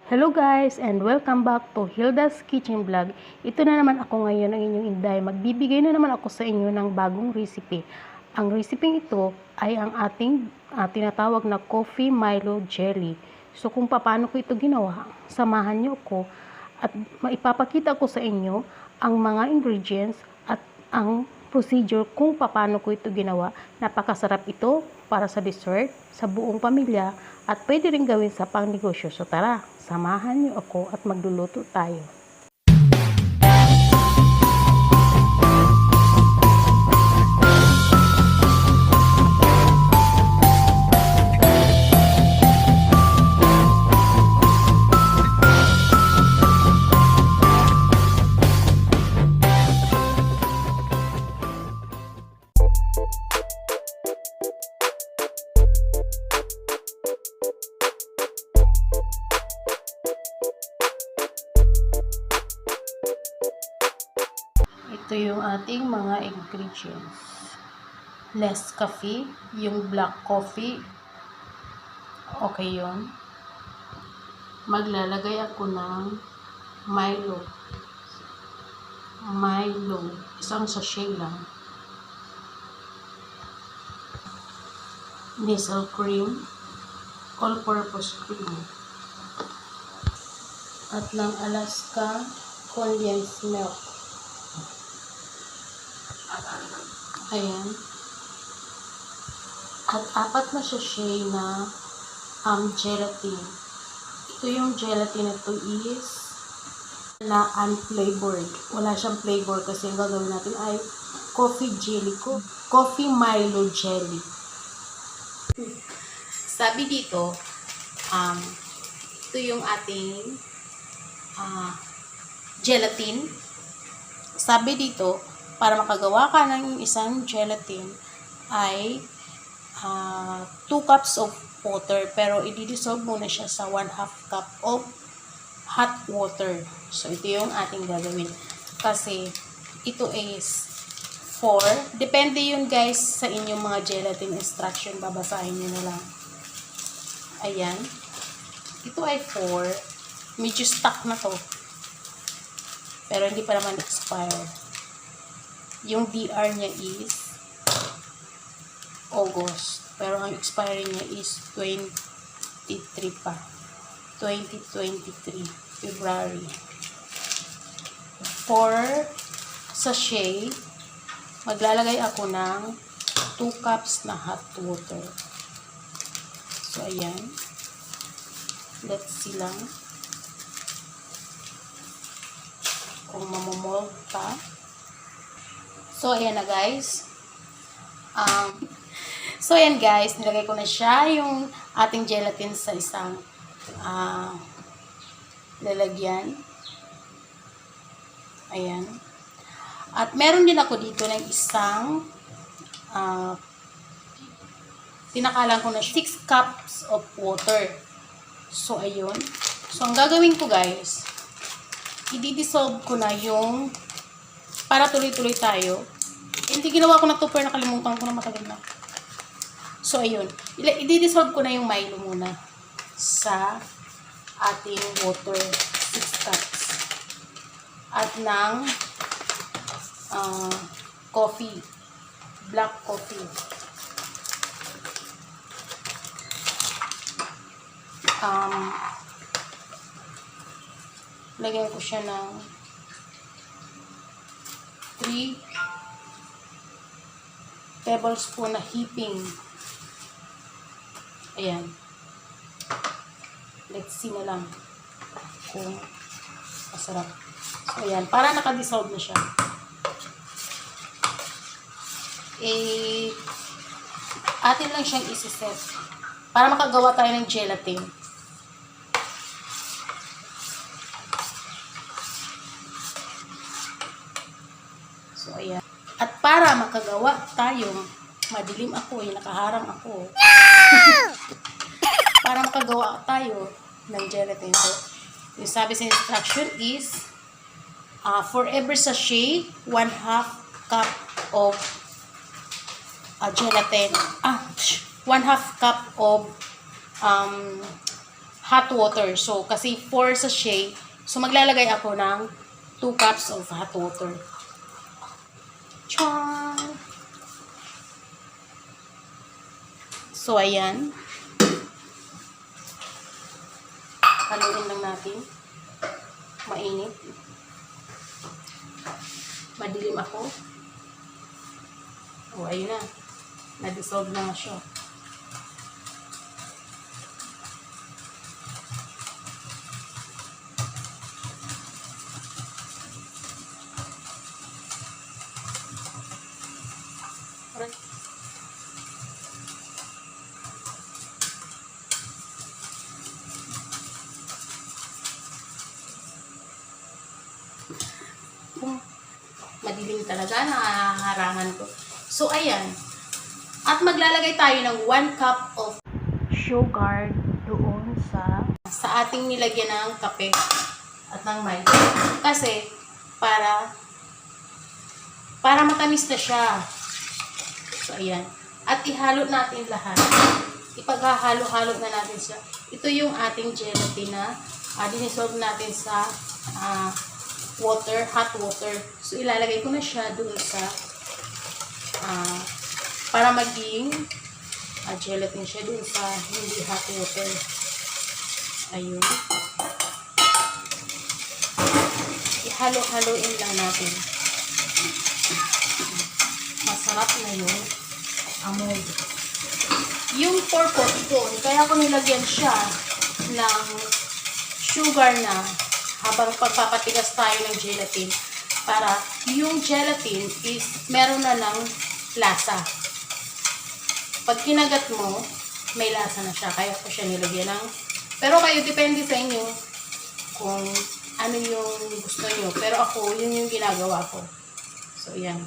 Hello guys and welcome back to Hilda's Kitchen Vlog. Ito na naman ako ngayon ang inyong Inday. Magbibigay na naman ako sa inyo ng bagong recipe. Ang recipe ito ay ang ating tinatawag na coffee Milo jelly. So kung paano ko ito ginawa, samahan niyo ako at maipapakita ko sa inyo ang mga ingredients at ang procedure kung paano ko ito ginawa. Napakasarap ito para sa dessert, sa buong pamilya at pwede rin gawin sa pangnegosyo. So tara, samahan niyo ako at magluluto tayo. Ito yung ating mga ingredients. Nescafe, yung black coffee. Okay yun. Maglalagay ako ng MILO. Isang sachet lang. Nestle cream. All-purpose cream. At ng Alaska condense milk. Ayan. At 4 na sachet na gelatine. Ito yung gelatine na ito is na unflavored. Wala siyang flavor kasi ang gagawin natin ay coffee Milo jelly. Sabi dito, ito yung ating gelatin. Sabi dito, para makagawa ka ng isang gelatin ay 2 cups of water, pero i-dissolve muna siya sa 1/2 cup of hot water. So, ito yung ating gagawin. Kasi, ito is 4. Depende yun guys sa inyong mga gelatin instruction. Babasahin nyo na lang. Ayan. Ito ay 4. Medyo stuck na to. Pero hindi pa naman expire. Yung DR niya is August. Pero ang expiry niya is 23 pa. 2023. February. 4 sachet. Maglalagay ako ng 2 cups na hot water. So, ayan. Let's see lang. Kung mamomold pa. So, ayan na guys. So, ayan guys. Nilagay ko na siya yung ating gelatin sa isang lalagyan. Ayan. At meron din ako dito ng isang tinakalan ko na 6 cups of water. So, ayun. So, ang gagawin ko guys, i-dissolve ko na yung para tuloy-tuloy tayo. Hindi ginawa ko na to, pero nakalimutan ko na matagal na. So, ayun. I-dissolve ko na yung Milo muna sa ating water. 6 cups. At ng coffee. Black coffee. Lagyan ko siya ng 3 tablespoon na heaping. Ayan. Let's see na lang kung masarap. So, ayan. Para naka-dissolve na siya. Atin lang siyang isi-set para makagawa tayo ng gelatin. So, ayan. At para makagawa tayo, madilim ako nakaharang ako. Para makagawa tayo ng gelatin. So, yung sabi sa instruction is, for every sachet, 1/2 cup of gelatin. 1/2 cup of hot water. So, kasi 4 sachet, so maglalagay ako ng 2 cups of hot water. Char! So, ayan. Haluin lang natin. Mainit. Madilim ako. O, ayun na. Na-dissolve na siya. Madilim talaga, nahaharangan ko. So, ayan. At maglalagay tayo ng 1 cup of sugar doon sa ating nilagyan ng kape at ng MILO. Kasi, para matamis na siya. So, ayan. At ihalo natin lahat. Ipaghahalo-halo na natin siya. Ito yung ating gelatin na dinisolve natin sa water, hot water. So, ilalagay ko na siya doon sa para maging gelatin siya doon sa hindi hot water. Ayun. Ihalo-haloin lang natin. Masarap na yung amoy. Yung purpose ko, kaya ko nilagyan siya ng sugar na habang pagpapatigas tayo ng gelatin para yung gelatin is meron na ng lasa. Pag kinagat mo, may lasa na siya. Kaya ko siya nilagyan ng... Pero kayo, depende sa inyo kung ano yung gusto nyo. Pero ako, yun yung ginagawa ko. So, yan.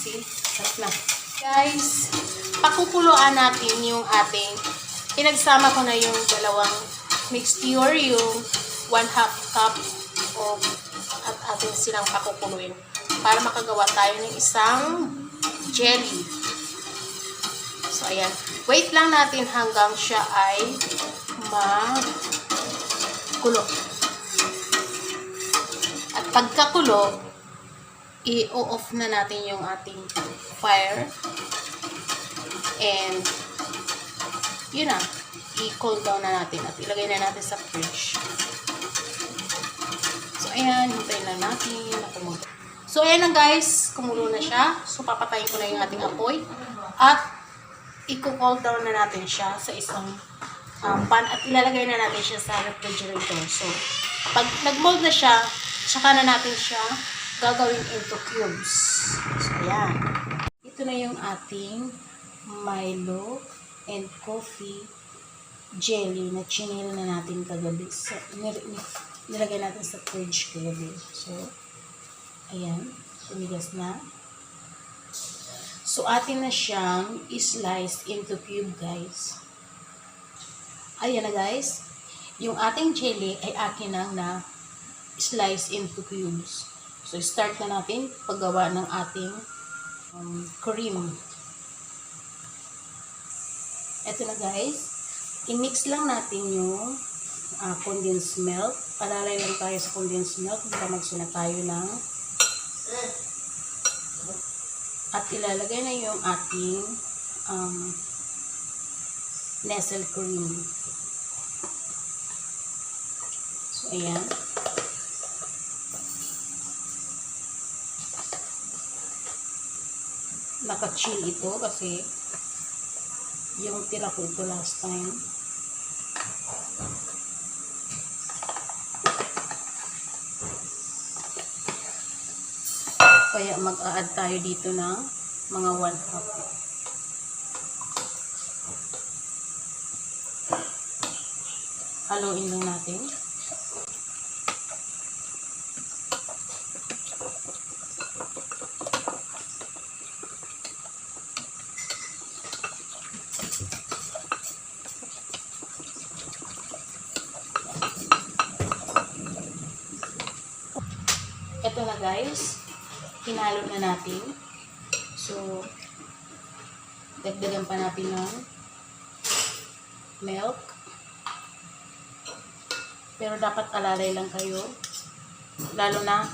See? Sarap na. Guys, pakukuluan natin yung ating... Pinagsama ko na yung dalawang mixture, yung 1/2 cup of at atin silang pakukuluin para makagawa tayo ng isang jelly. So, ayan. Wait lang natin hanggang siya ay makulo. At pagkakulo, i-off na natin yung ating fire. And, yun na. I-cool down na natin at ilagay na natin sa fridge. So, ayan. Hintayin lang natin na kumulo. So, ayan na guys. Kumulo na siya. So, papatayin ko na yung ating apoy. At, i-cool down na natin siya sa isang pan. At ilalagay na natin siya sa refrigerator. So, pag nag-mold na siya, saka na natin siya gagawin into cubes. So, ayan. Ito na yung ating MILO and coffee jelly na chinil na natin kagabi. So, nilagay natin sa fridge kagabi. So, ayan. Tumigas na. So, atin na siyang i-slice into cube, guys. Ayan na, guys. Yung ating jelly ay akin lang na slice into cubes. So, start na natin paggawa ng ating cream. Ito na, guys. I-mix lang natin yung condensed milk. Palalay lang tayo sa condensed milk para magsuna tayo ng at ilalagay na yung ating nestle cream. So, ayan. Naka-chill ito kasi yung tira ko ito last time. Kaya mag-a-add tayo dito ng mga 1 cup. Haluin lang natin. Ito na, guys. Hinalo na natin. So, dagdagan pa natin ng milk. Pero dapat alalay lang kayo. Lalo na,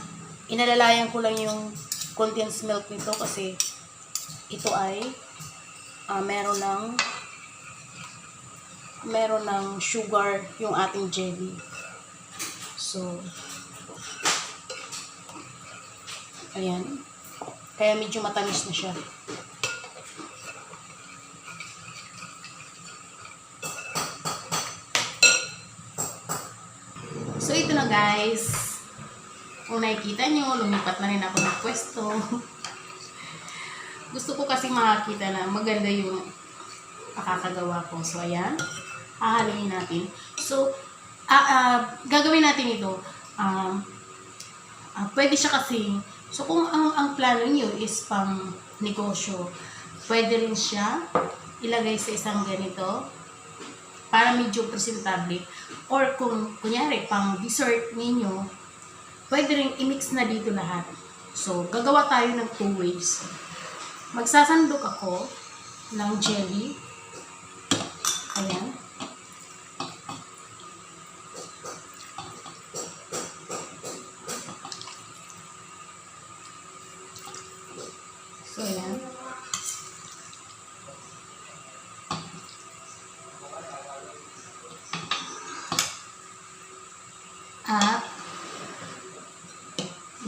inalalayan ko lang yung condensed milk nito kasi ito ay meron ng sugar yung ating jelly. So, ayan. Kaya medyo matamis na siya. So, ito na guys. Kung nakikita nyo, lumipat na rin ako ng pwesto. Gusto ko kasi makakita na maganda yung pakakagawa ko. So, ayan. Hahaluin natin. So, gagawin natin ito. Pwede siya kasi, so kung ang plano nyo is pang negosyo, pwede rin siya ilagay sa isang ganito para medyo presentable. Or kung kunyari pang dessert ninyo, pwede rin i-mix na dito lahat. So, gagawa tayo ng 2 ways. Magsasandok ako ng jelly. Ayan. So, ayan. At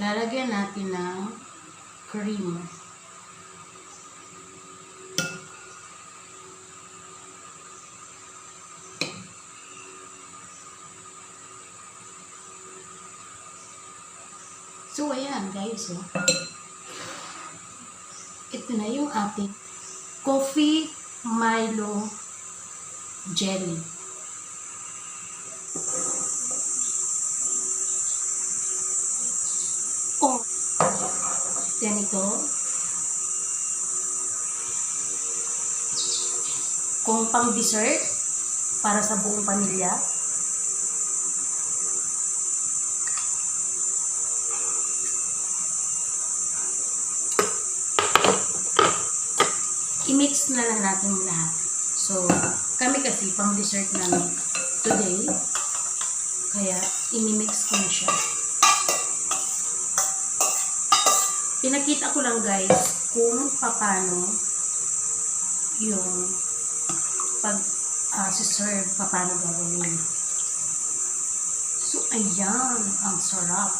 lalagyan natin ng cream. So, ayan guys. Ito na yung ating coffee MILO jelly. Oh, ganito. Kung pang dessert, para sa buong pamilya. I-mix na lang natin lahat. So, kami kasi pang dessert namin today. Kaya, i-mix ko na siya. Pinakita ko lang guys kung paano yung pag-serve, paano gagawin. So, ayan. Ang sarap.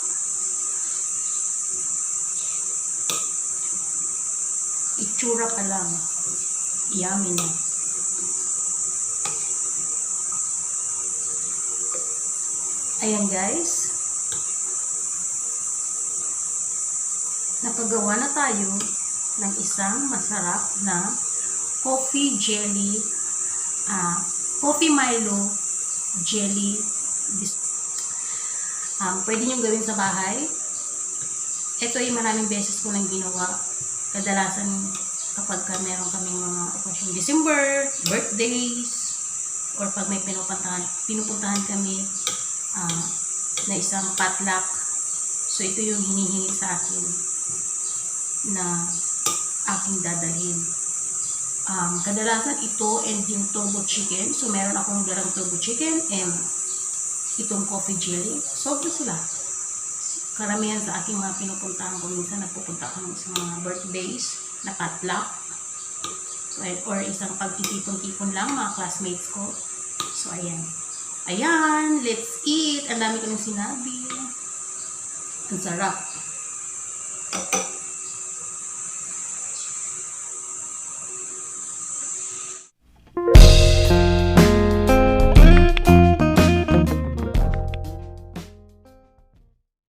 Itsura pa lang. Yummy na. Ayan guys. Nakagawa na tayo ng isang masarap na coffee jelly, coffee MILO jelly. Pwede nyo gawin sa bahay. Ito ay maraming beses ko nang ginawa. Kadalasan kapag meron kaming mga okasyon, December, birthdays, or pag may pinupuntahan kami na isang potluck. So, ito yung hinihingi sa akin na aking dadalhin. Kadalasan ito and yung turbo chicken. So, meron akong dalang turbo chicken and itong coffee jelly. Sobra sila. Karamihan sa aking mga pinupuntahan ko, minsan nagpupunta ako sa mga birthdays na potluck. So, or isang pagtitipon-tipon lang, mga classmates ko. So, ayan. Ayan, let's eat. Ang dami ko nang sinabi. Ang sarap.